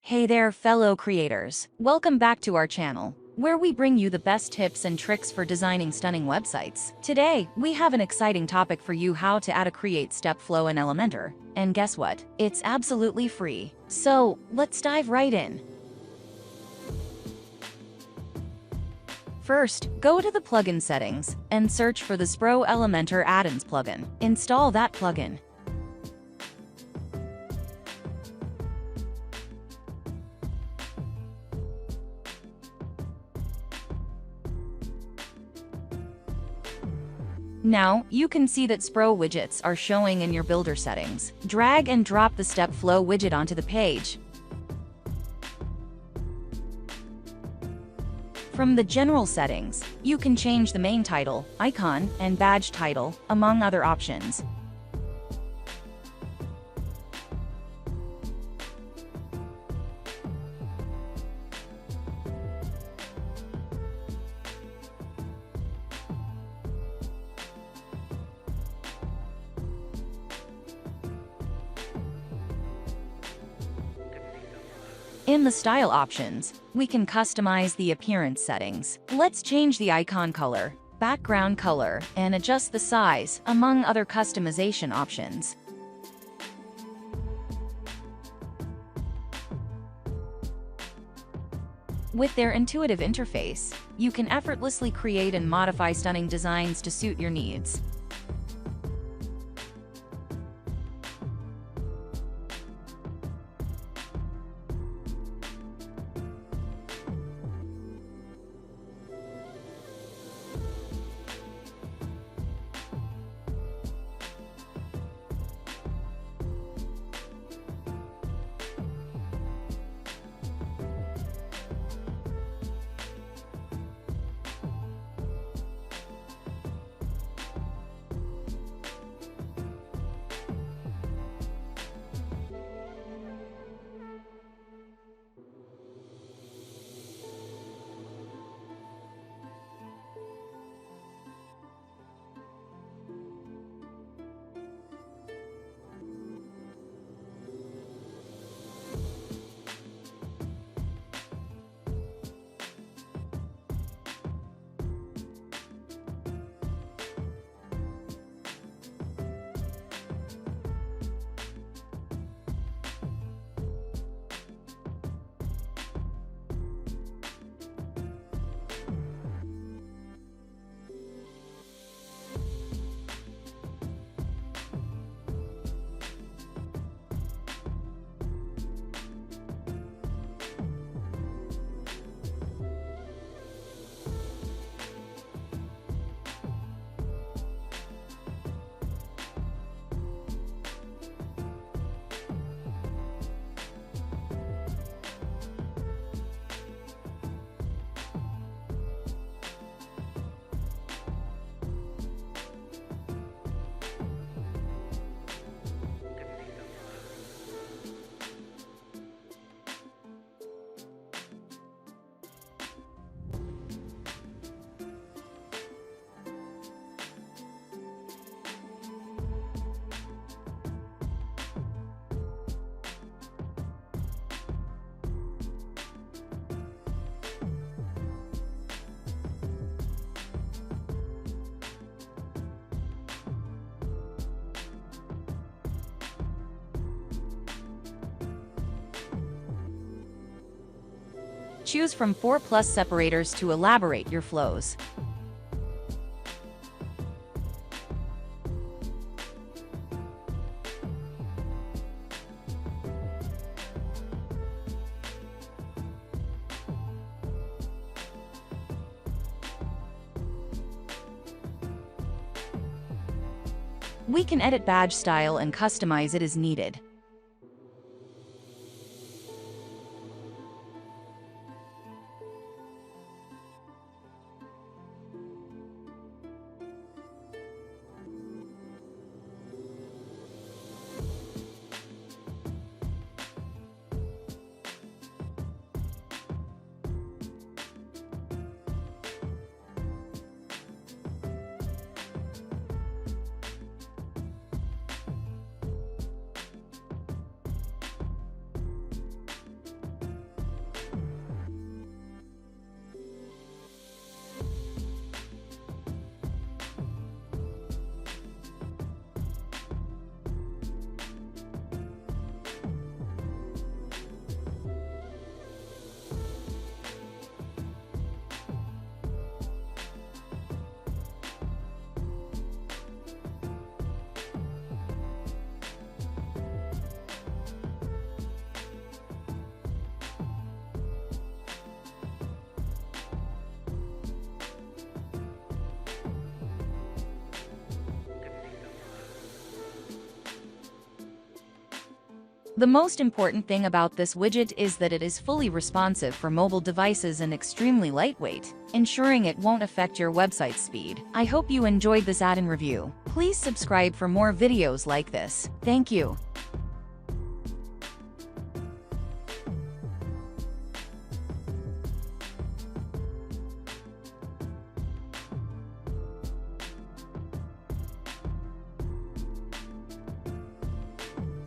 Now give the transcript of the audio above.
Hey there, fellow creators. Welcome back to our channel, where we bring you the best tips and tricks for designing stunning websites. Today, we have an exciting topic for you: how to add a create step flow in Elementor. And guess what? It's absolutely free. So, let's dive right in. First, go to the plugin settings and search for the Xpro Elementor Addons plugin. Install that plugin. Now, you can see that Xpro widgets are showing in your builder settings. Drag and drop the step flow widget onto the page. From the general settings, you can change the main title, icon, and badge title, among other options. In the style options, we can customize the appearance settings. Let's change the icon color, background color, and adjust the size, among other customization options. With their intuitive interface, you can effortlessly create and modify stunning designs to suit your needs. Choose from 4+ separators to elaborate your flows. We can edit badge style and customize it as needed. The most important thing about this widget is that it is fully responsive for mobile devices and extremely lightweight, ensuring it won't affect your website's speed. I hope you enjoyed this add-in review. Please subscribe for more videos like this. Thank you.